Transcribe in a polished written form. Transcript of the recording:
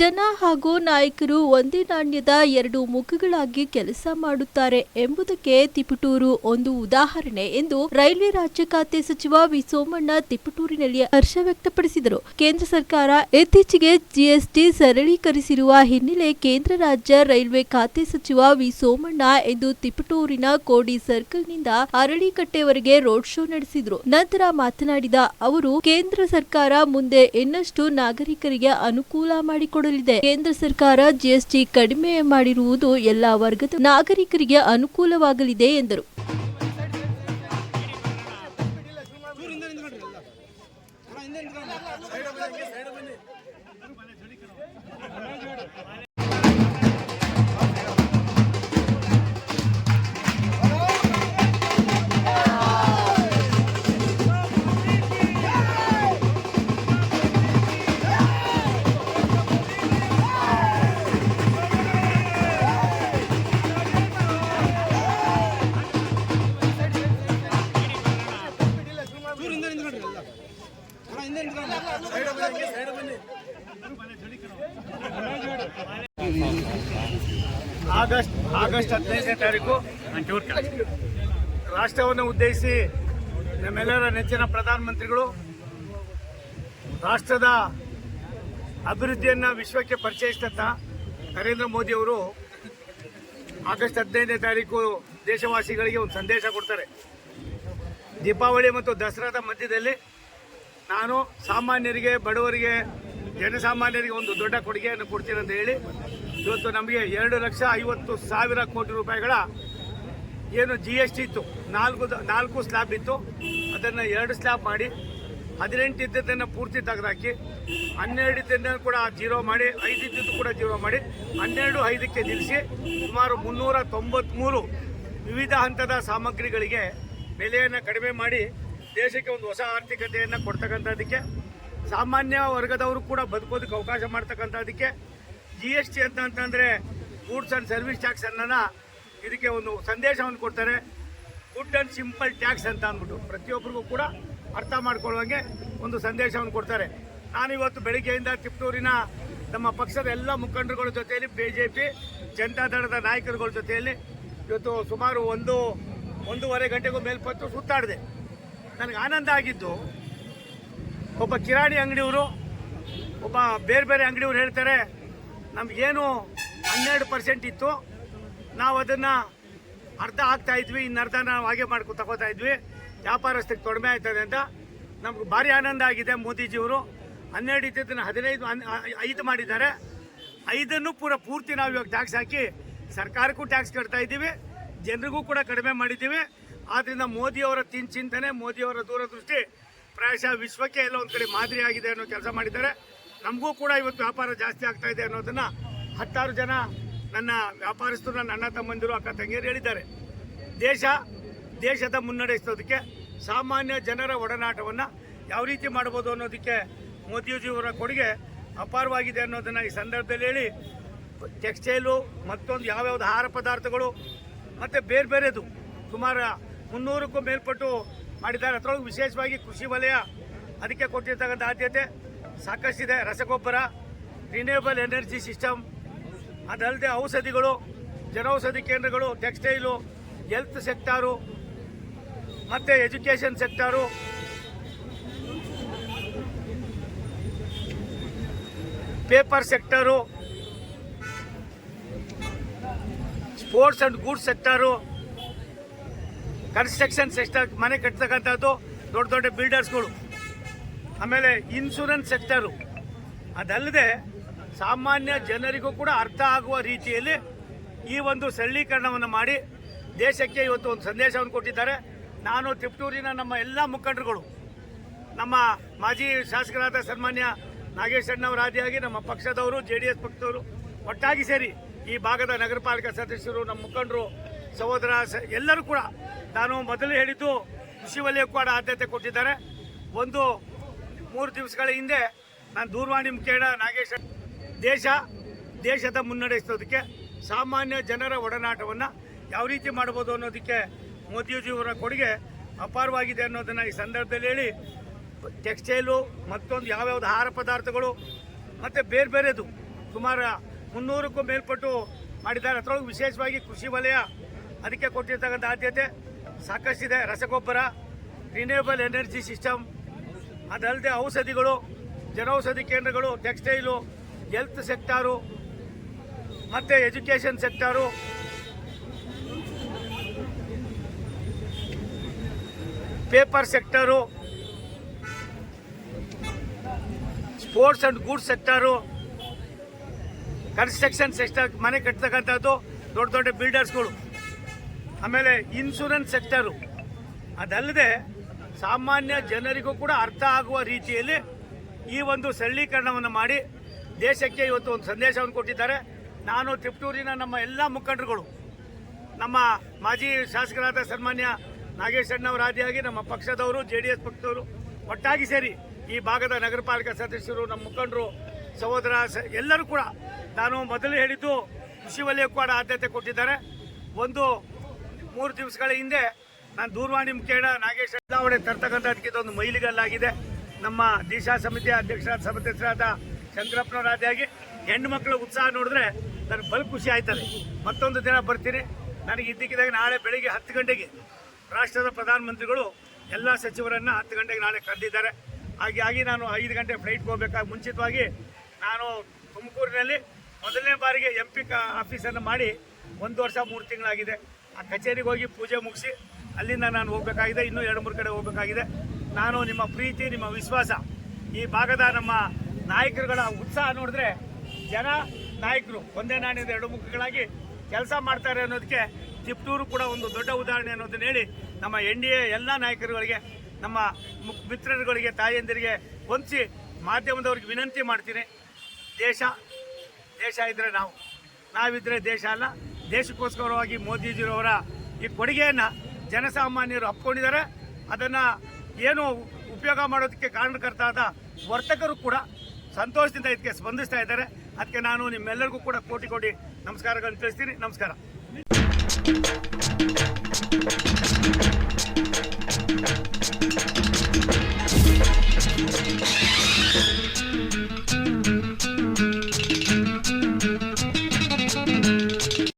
ಜನ ಹಾಗೂ ನಾಯಕರು ಒಂದೇ ನಾಣ್ಯದ ಎರಡು ಮುಖಗಳಾಗಿ ಕೆಲಸ ಮಾಡುತ್ತಾರೆ ಎಂಬುದಕ್ಕೆ ತಿಪಟೂರು ಒಂದು ಉದಾಹರಣೆ ಎಂದು ರೈಲ್ವೆ ರಾಜ್ಯ ಖಾತೆ ಸಚಿವ ವಿ ಸೋಮಣ್ಣ ತಿಪಟೂರಿನಲ್ಲಿ ಹರ್ಷ ವ್ಯಕ್ತಪಡಿಸಿದರು. ಕೇಂದ್ರ ಸರ್ಕಾರ ಇತ್ತೀಚೆಗೆ ಜಿಎಸ್ಟಿ ಸರಳೀಕರಿಸಿರುವ ಹಿನ್ನೆಲೆ ಕೇಂದ್ರ ರಾಜ್ಯ ರೈಲ್ವೆ ಖಾತೆ ಸಚಿವ ವಿ ಸೋಮಣ್ಣ ಎಂದು ತಿಪಟೂರಿನ ಕೋಡಿ ಸರ್ಕಲ್ನಿಂದ ಅರಳಿಕಟ್ಟೆವರೆಗೆ ರೋಡ್ ಶೋ ನಡೆಸಿದರು. ನಂತರ ಮಾತನಾಡಿದ ಅವರು, ಕೇಂದ್ರ ಸರ್ಕಾರ ಮುಂದೆ ಇನ್ನಷ್ಟು ನಾಗರಿಕರಿಗೆ ಅನುಕೂಲ ಮಾಡಿಕೊಡಲಿದೆ. ಕೇಂದ್ರ ಸರ್ಕಾರ ಜಿಎಸ್ಟಿ ಕಡಿಮೆ ಮಾಡಿರುವುದು ಎಲ್ಲಾ ವರ್ಗದ ನಾಗರಿಕರಿಗೆ ಅನುಕೂಲವಾಗಲಿದೆ ಎಂದರು. ಆಗಸ್ಟ್ 15ನೇ ತಾರೀಕು ರಾಷ್ಟ್ರವನ್ನು ಉದ್ದೇಶಿಸಿ ನಮ್ಮೆಲ್ಲರ ನೆಚ್ಚಿನ ಪ್ರಧಾನಮಂತ್ರಿಗಳು ರಾಷ್ಟ್ರದ ಅಭಿವೃದ್ಧಿಯನ್ನು ವಿಶ್ವಕ್ಕೆ ಪರಿಚಯಿಸಿದಂಥ ನರೇಂದ್ರ ಮೋದಿ ಅವರು ಆಗಸ್ಟ್ 15ನೇ ತಾರೀಕು ದೇಶವಾಸಿಗಳಿಗೆ ಒಂದು ಸಂದೇಶ ಕೊಡ್ತಾರೆ. ದೀಪಾವಳಿ ಮತ್ತು ದಸರಾದ ಮಧ್ಯದಲ್ಲಿ ನಾನು ಸಾಮಾನ್ಯರಿಗೆ, ಬಡವರಿಗೆ, ಜನಸಾಮಾನ್ಯರಿಗೆ ಒಂದು ದೊಡ್ಡ ಕೊಡುಗೆಯನ್ನು ಕೊಡ್ತೀನಿ ಅಂತ ಹೇಳಿ ಇವತ್ತು ನಮಗೆ 2,50,000 ಕೋಟಿ ರೂಪಾಯಿಗಳ ಏನು GST ಇತ್ತು, ನಾಲ್ಕು ಸ್ಲ್ಯಾಬ್ ಇತ್ತು, ಅದನ್ನು 2 ಸ್ಲ್ಯಾಬ್ ಮಾಡಿ 18 ಇದ್ದದ್ದನ್ನು ಪೂರ್ತಿ ತೆಗೆದಾಕಿ 12 ಇದ್ದನ್ನು ಕೂಡ ಜೀರೋ ಮಾಡಿ 5 ಇದ್ದದ್ದು ಕೂಡ ಜೀರೋ ಮಾಡಿ 12/5ಕ್ಕೆ ನಿಲ್ಲಿಸಿ ಸುಮಾರು 393 ವಿವಿಧ ಹಂತದ ಸಾಮಗ್ರಿಗಳಿಗೆ ಬೆಲೆಯನ್ನು ಕಡಿಮೆ ಮಾಡಿ ದೇಶಕ್ಕೆ ಒಂದು ಹೊಸ ಆರ್ಥಿಕತೆಯನ್ನು ಕೊಡ್ತಕ್ಕಂಥದ್ದಕ್ಕೆ, ಸಾಮಾನ್ಯ ವರ್ಗದವರು ಕೂಡ ಬದುಕೋದಕ್ಕೆ ಅವಕಾಶ ಮಾಡ್ತಕ್ಕಂಥದ್ದಕ್ಕೆ GST ಅಂತಂದರೆ ಗೂಡ್ಸ್ ಆ್ಯಂಡ್ ಸರ್ವಿಸ್ ಟ್ಯಾಕ್ಸ್ ಅನ್ನ ಇದಕ್ಕೆ ಒಂದು ಸಂದೇಶವನ್ನು ಕೊಡ್ತಾರೆ. ಗುಡ್ ಆ್ಯಂಡ್ ಸಿಂಪಲ್ ಟ್ಯಾಕ್ಸ್ ಅಂತ ಅಂದ್ಬಿಟ್ಟು ಪ್ರತಿಯೊಬ್ಬರಿಗೂ ಕೂಡ ಅರ್ಥ ಮಾಡ್ಕೊಳ್ಳುವಂಗೆ ಒಂದು ಸಂದೇಶವನ್ನು ಕೊಡ್ತಾರೆ. ನಾನಿವತ್ತು ಬೆಳಿಗ್ಗೆಯಿಂದ ತಿಪಟೂರಿನ ನಮ್ಮ ಪಕ್ಷದ ಎಲ್ಲ ಮುಖಂಡರುಗಳ ಜೊತೆಯಲ್ಲಿ, BJP ಜನತಾದಳದ ನಾಯಕರುಗಳ ಜೊತೆಯಲ್ಲಿ ಇವತ್ತು ಸುಮಾರು 1.5 ಗಂಟೆಗೂ ಮೇಲ್ಪಟ್ಟು ಸುತ್ತಾಡಿದೆ. ನನಗೆ ಆನಂದ ಆಗಿದ್ದು, ಒಬ್ಬ ಕಿರಾಣಿ ಅಂಗಡಿಯವರು, ಒಬ್ಬ ಬೇರೆ ಅಂಗಡಿಯವರು ಹೇಳ್ತಾರೆ, ನಮಗೇನು 12% ಇತ್ತು, ನಾವು ಅದನ್ನು ಅರ್ಧ ಹಾಕ್ತಾ ಇದ್ವಿ, ಇನ್ನರ್ಧ ನಾವು ಹಾಗೆ ತಗೋತಾ ಇದ್ವಿ, ವ್ಯಾಪಾರಸ್ಥರಿಗೆ ತೊಡಮೆ ಆಯ್ತದೆ ಅಂತ. ನಮ್ಗೆ ಭಾರಿ ಆನಂದ ಆಗಿದೆ. ಮೋದಿಜಿಯವರು 12 ಇದ್ದದನ್ನು 5 ಮಾಡಿದ್ದಾರೆ. 5 ಪೂರ್ತಿ ನಾವು ಇವಾಗ ಟ್ಯಾಕ್ಸ್ ಹಾಕಿ ಸರ್ಕಾರಕ್ಕೂ ಟ್ಯಾಕ್ಸ್ ಕಟ್ತಾ ಇದ್ದೀವಿ, ಜನರಿಗೂ ಕೂಡ ಕಡಿಮೆ ಮಾಡಿದ್ದೀವಿ. ಆದ್ದರಿಂದ ಮೋದಿಯವರ ಚಿಂತನೆ, ಮೋದಿಯವರ ದೂರದೃಷ್ಟಿ ಪ್ರಾಯಶಃ ವಿಶ್ವಕ್ಕೆ ಎಲ್ಲ ಒಂದು ಕಡೆ ಮಾದರಿ ಆಗಿದೆ ಅನ್ನೋ ಕೆಲಸ ಮಾಡಿದ್ದಾರೆ. ನಮಗೂ ಕೂಡ ಇವತ್ತು ವ್ಯಾಪಾರ ಜಾಸ್ತಿ ಆಗ್ತಾ ಇದೆ ಅನ್ನೋದನ್ನು 10 ಜನ ನನ್ನ ವ್ಯಾಪಾರಸ್ಥರು, ನನ್ನ ಅಣ್ಣ ತಮ್ಮಂದಿರು, ಅಕ್ಕ ತಂಗಿಯರು ಹೇಳಿದ್ದಾರೆ. ದೇಶದ ಮುನ್ನಡೆಸೋದಕ್ಕೆ ಸಾಮಾನ್ಯ ಜನರ ಒಡನಾಟವನ್ನು ಯಾವ ರೀತಿ ಮಾಡ್ಬೋದು ಅನ್ನೋದಕ್ಕೆ ಮೋದಿಜಿಯವರ ಕೊಡುಗೆ ಅಪಾರವಾಗಿದೆ ಅನ್ನೋದನ್ನು ಈ ಸಂದರ್ಭದಲ್ಲಿ ಹೇಳಿ, ಟೆಕ್ಸ್ಟೈಲು ಮತ್ತೊಂದು ಯಾವ್ಯಾವ್ದು ಆಹಾರ ಪದಾರ್ಥಗಳು ಮತ್ತು ಬೇರೆದು ಸುಮಾರು 300ಕ್ಕೂ ಮೇಲ್ಪಟ್ಟು ಮಾಡಿದ್ದಾರೆ. ಅದರೊಳಗೆ ವಿಶೇಷವಾಗಿ ಕೃಷಿ ವಲಯ ಅದಕ್ಕೆ ಕೊಟ್ಟಿರ್ತಕ್ಕಂಥ ಆದ್ಯತೆ ಸಾಕಷ್ಟಿದೆ. ರಸಗೊಬ್ಬರ, ರಿನ್ಯೂಯಬಲ್ ಎನರ್ಜಿ ಸಿಸ್ಟಮ್, ಅದಲ್ಲದೆ ಔಷಧಿಗಳು, ಜನೌಷಧಿ ಕೇಂದ್ರಗಳು, ಟೆಕ್ಸ್ಟೈಲು, ಹೆಲ್ತ್ ಸೆಕ್ಟಾರು ಮತ್ತು education sector, paper sector, sports and goods sector, construction sector, ಮನೆ ಕಟ್ಟತಕ್ಕಂಥದ್ದು ದೊಡ್ಡ ಬಿಲ್ಡರ್ಸ್ಗಳು, ಆಮೇಲೆ ಇನ್ಶೂರೆನ್ಸ್ ಸೆಕ್ಟರು, ಅದಲ್ಲದೆ ಸಾಮಾನ್ಯ ಜನರಿಗೂ ಕೂಡ ಅರ್ಥ ಆಗುವ ರೀತಿಯಲ್ಲಿ ಈ ಒಂದು ಸರಳೀಕರಣವನ್ನು ಮಾಡಿ ದೇಶಕ್ಕೆ ಇವತ್ತು ಒಂದು ಸಂದೇಶವನ್ನು ಕೊಟ್ಟಿದ್ದಾರೆ. ನಾನು ತಿಪಟೂರಿನ ನಮ್ಮ ಎಲ್ಲ ಮುಖಂಡರುಗಳು, ನಮ್ಮ ಮಾಜಿ ಶಾಸಕರಾದ ಸನ್ಮಾನ್ಯ ನಾಗೇಶ್ ಅಣ್ಣವರ ಆದಿಯಾಗಿ ನಮ್ಮ ಪಕ್ಷದವರು, JDS ಪಕ್ಷದವರು ಒಟ್ಟಾಗಿ ಸೇರಿ ಈ ಭಾಗದ ನಗರ ಪಾಲಿಕಾ ಸದಸ್ಯರು, ನಮ್ಮ ಮುಖಂಡರು, ಸಹೋದರ ಎಲ್ಲರೂ ಕೂಡ, ನಾನು ಮೊದಲು ಹೇಳಿದ್ದು ಕೃಷಿ ವಲಯಕ್ಕೂ ಕೂಡ ಆದ್ಯತೆ ಕೊಟ್ಟಿದ್ದಾರೆ. 3 ದಿವಸಗಳ ಹಿಂದೆ ನಾನು ದೂರವಾಣಿ ಮುಖೇನ ನಾಗೇಶ್, ದೇಶದ ಮುನ್ನಡೆಸೋದಕ್ಕೆ ಸಾಮಾನ್ಯ ಜನರ ಒಡನಾಟವನ್ನು ಯಾವ ರೀತಿ ಮಾಡ್ಬೋದು ಅನ್ನೋದಕ್ಕೆ ಮೋದಿಜಿಯವರ ಕೊಡುಗೆ ಅಪಾರವಾಗಿದೆ ಅನ್ನೋದನ್ನು ಈ ಸಂದರ್ಭದಲ್ಲಿ ಹೇಳಿ, ಟೆಕ್ಸ್ಟೈಲು ಮತ್ತೊಂದು ಯಾವ್ಯಾವ್ದು ಆಹಾರ ಪದಾರ್ಥಗಳು ಮತ್ತು ಬೇರೆದು ಸುಮಾರು 300ಕ್ಕೂ ಮೇಲ್ಪಟ್ಟು ಮಾಡಿದ್ದಾರೆ. ಅದರೊಳಗೆ ವಿಶೇಷವಾಗಿ ಕೃಷಿ ವಲಯ ಅದಕ್ಕೆ ಕೊಟ್ಟಿರ್ತಕ್ಕಂಥ ಆದ್ಯತೆ ಸಾಕಷ್ಟಿದೆ. ರಸಗೊಬ್ಬರ, ರಿನ್ಯೂಯಬಲ್ ಎನರ್ಜಿ ಸಿಸ್ಟಮ್, ಅದಲ್ಲದೆ ಔಷಧಿಗಳು, ಜನೌಷಧಿ ಕೇಂದ್ರಗಳು, ಟೆಕ್ಸ್ಟೈಲು, ಹೆಲ್ತ್ ಸೆಕ್ಟಾರು ಮತ್ತು education sector, paper sector, sports and goods sector, construction sector, ಮನೆ ಕಟ್ಟತಕ್ಕಂಥದ್ದು ದೊಡ್ಡ ದೊಡ್ಡ ಬಿಲ್ಡರ್ಸ್ಗಳು, ಆಮೇಲೆ ಇನ್ಶೂರೆನ್ಸ್ ಸೆಕ್ಟರು, ಅದಲ್ಲದೆ ಸಾಮಾನ್ಯ ಜನರಿಗೂ ಕೂಡ ಅರ್ಥ ಆಗುವ ರೀತಿಯಲ್ಲಿ ಈ ಒಂದು ಸರಳೀಕರಣವನ್ನು ಮಾಡಿ ದೇಶಕ್ಕೆ ಇವತ್ತು ಒಂದು ಸಂದೇಶವನ್ನು ಕೊಟ್ಟಿದ್ದಾರೆ. ನಾನು ತಿಪಟೂರಿನ ನಮ್ಮ ಎಲ್ಲ ಮುಖಂಡರುಗಳು, ನಮ್ಮ ಮಾಜಿ ಶಾಸಕರಾದ ಸನ್ಮಾನ್ಯ ನಾಗೇಶ್ ಅಣ್ಣವರ ಆದಿಯಾಗಿ ನಮ್ಮ ಪಕ್ಷದವರು, JDS ಪಕ್ಷದವರು ಒಟ್ಟಾಗಿ ಸೇರಿ ಈ ಭಾಗದ ನಗರ ಪಾಲಿಕೆ ಸದಸ್ಯರು, ನಮ್ಮ ಮುಖಂಡರು, ಸಹೋದರ ಎಲ್ಲರೂ ಕೂಡ ನಾನು ಮೊದಲು ಹೇಳಿದ್ದು ಕೃಷಿ ವಲಯಕ್ಕೂ ಕೂಡ ಆದ್ಯತೆ ಕೊಟ್ಟಿದ್ದಾರೆ. ಒಂದು 3 ದಿವಸಗಳ ಹಿಂದೆ ನಾನು ದೂರವಾಣಿ ಮುಖೇನ ನಾಗೇಶ್ ಬದಲಾವಣೆ ತರ್ತಕ್ಕಂಥದಕ್ಕೆ ಒಂದು ಮೈಲಿಗಲ್ಲಾಗಿದೆ. ನಮ್ಮ ದಿಶಾ ಸಮಿತಿಯ ಅಧ್ಯಕ್ಷರಾದ ಸದಸ್ಯರಾದ ಚಂದ್ರಪ್ಪನವರ ಆದಿಯಾಗಿ ಹೆಣ್ಣು ಮಕ್ಕಳ ಉತ್ಸಾಹ ನೋಡಿದ್ರೆ ನನಗೆ ಬಲು ಖುಷಿ ಆಯ್ತದೆ. ಮತ್ತೊಂದು ದಿನ ಬರ್ತೀನಿ. ನನಗೆ ಇದ್ದಕ್ಕಿದ್ದಾಗ ನಾಳೆ ಬೆಳಿಗ್ಗೆ 10 ಗಂಟೆಗೆ ರಾಷ್ಟ್ರದ ಪ್ರಧಾನಮಂತ್ರಿಗಳು ಎಲ್ಲ ಸಚಿವರನ್ನು 10 ಗಂಟೆಗೆ ನಾಳೆ ಕರೆದಿದ್ದಾರೆ. ಹಾಗಾಗಿ ನಾನು 5 ಗಂಟೆ ಫ್ಲೈಟ್ಗೆ ಹೋಗಬೇಕಾಗಿ ಮುಂಚಿತವಾಗಿ ನಾನು ತುಮಕೂರಿನಲ್ಲಿ ಮೊದಲನೇ ಬಾರಿಗೆ MP ಆಫೀಸನ್ನು ಮಾಡಿ 1 ವರ್ಷ 3 ತಿಂಗಳಾಗಿದೆ. ಆ ಕಚೇರಿಗೆ ಹೋಗಿ ಪೂಜೆ ಮುಗಿಸಿ ಅಲ್ಲಿಂದ ನಾನು ಹೋಗಬೇಕಾಗಿದೆ. ಇನ್ನೂ 2-3 ಕಡೆ ಹೋಗಬೇಕಾಗಿದೆ. ನಾನು ನಿಮ್ಮ ಪ್ರೀತಿ, ನಿಮ್ಮ ವಿಶ್ವಾಸ, ಈ ಭಾಗದ ನಮ್ಮ ನಾಯಕರುಗಳ ಉತ್ಸಾಹ ನೋಡಿದ್ರೆ ಜನ ನಾಯಕರು ಒಂದೇ ನಾಣ್ಯದ 2 ಮುಖಗಳಾಗಿ ಕೆಲಸ ಮಾಡ್ತಾರೆ ಅನ್ನೋದಕ್ಕೆ ತಿಪಟೂರು ಕೂಡ ಒಂದು ದೊಡ್ಡ ಉದಾಹರಣೆ ಅನ್ನೋದನ್ನ ಹೇಳಿ ನಮ್ಮ NDA ಎಲ್ಲ ನಾಯಕರುಗಳಿಗೆ, ನಮ್ಮ ಮಿತ್ರರುಗಳಿಗೆ, ತಾಯಂದಿರಿಗೆ ಹೊಂದಿಸಿ ಮಾಧ್ಯಮದವ್ರಿಗೆ ವಿನಂತಿ ಮಾಡ್ತೀನಿ. ದೇಶ ಇದ್ದರೆ ನಾವಿದ್ದರೆ ದೇಶ ಅಲ್ಲ. ದೇಶಕ್ಕೋಸ್ಕರವಾಗಿ ಮೋದಿಜಿರವರ ಈ ಕೊಡುಗೆಯನ್ನು ಜನಸಾಮಾನ್ಯರು ಅಪ್ಕೊಂಡಿದ್ದಾರೆ. ಅದನ್ನು ಏನು ಉಪಯೋಗ ಮಾಡೋದಕ್ಕೆ ಕಾರಣಕರ್ತಾದ ವರ್ತಕರು ಕೂಡ ಸಂತೋಷದಿಂದ ಇದಕ್ಕೆ ಸ್ಪಂದಿಸ್ತಾ ಇದ್ದಾರೆ. ಅದಕ್ಕೆ ನಾನು ನಿಮ್ಮೆಲ್ಲರಿಗೂ ಕೂಡ ಕೋಟಿ ನಮಸ್ಕಾರಗಳನ್ನು ತಿಳಿಸ್ತೀನಿ. ನಮಸ್ಕಾರ.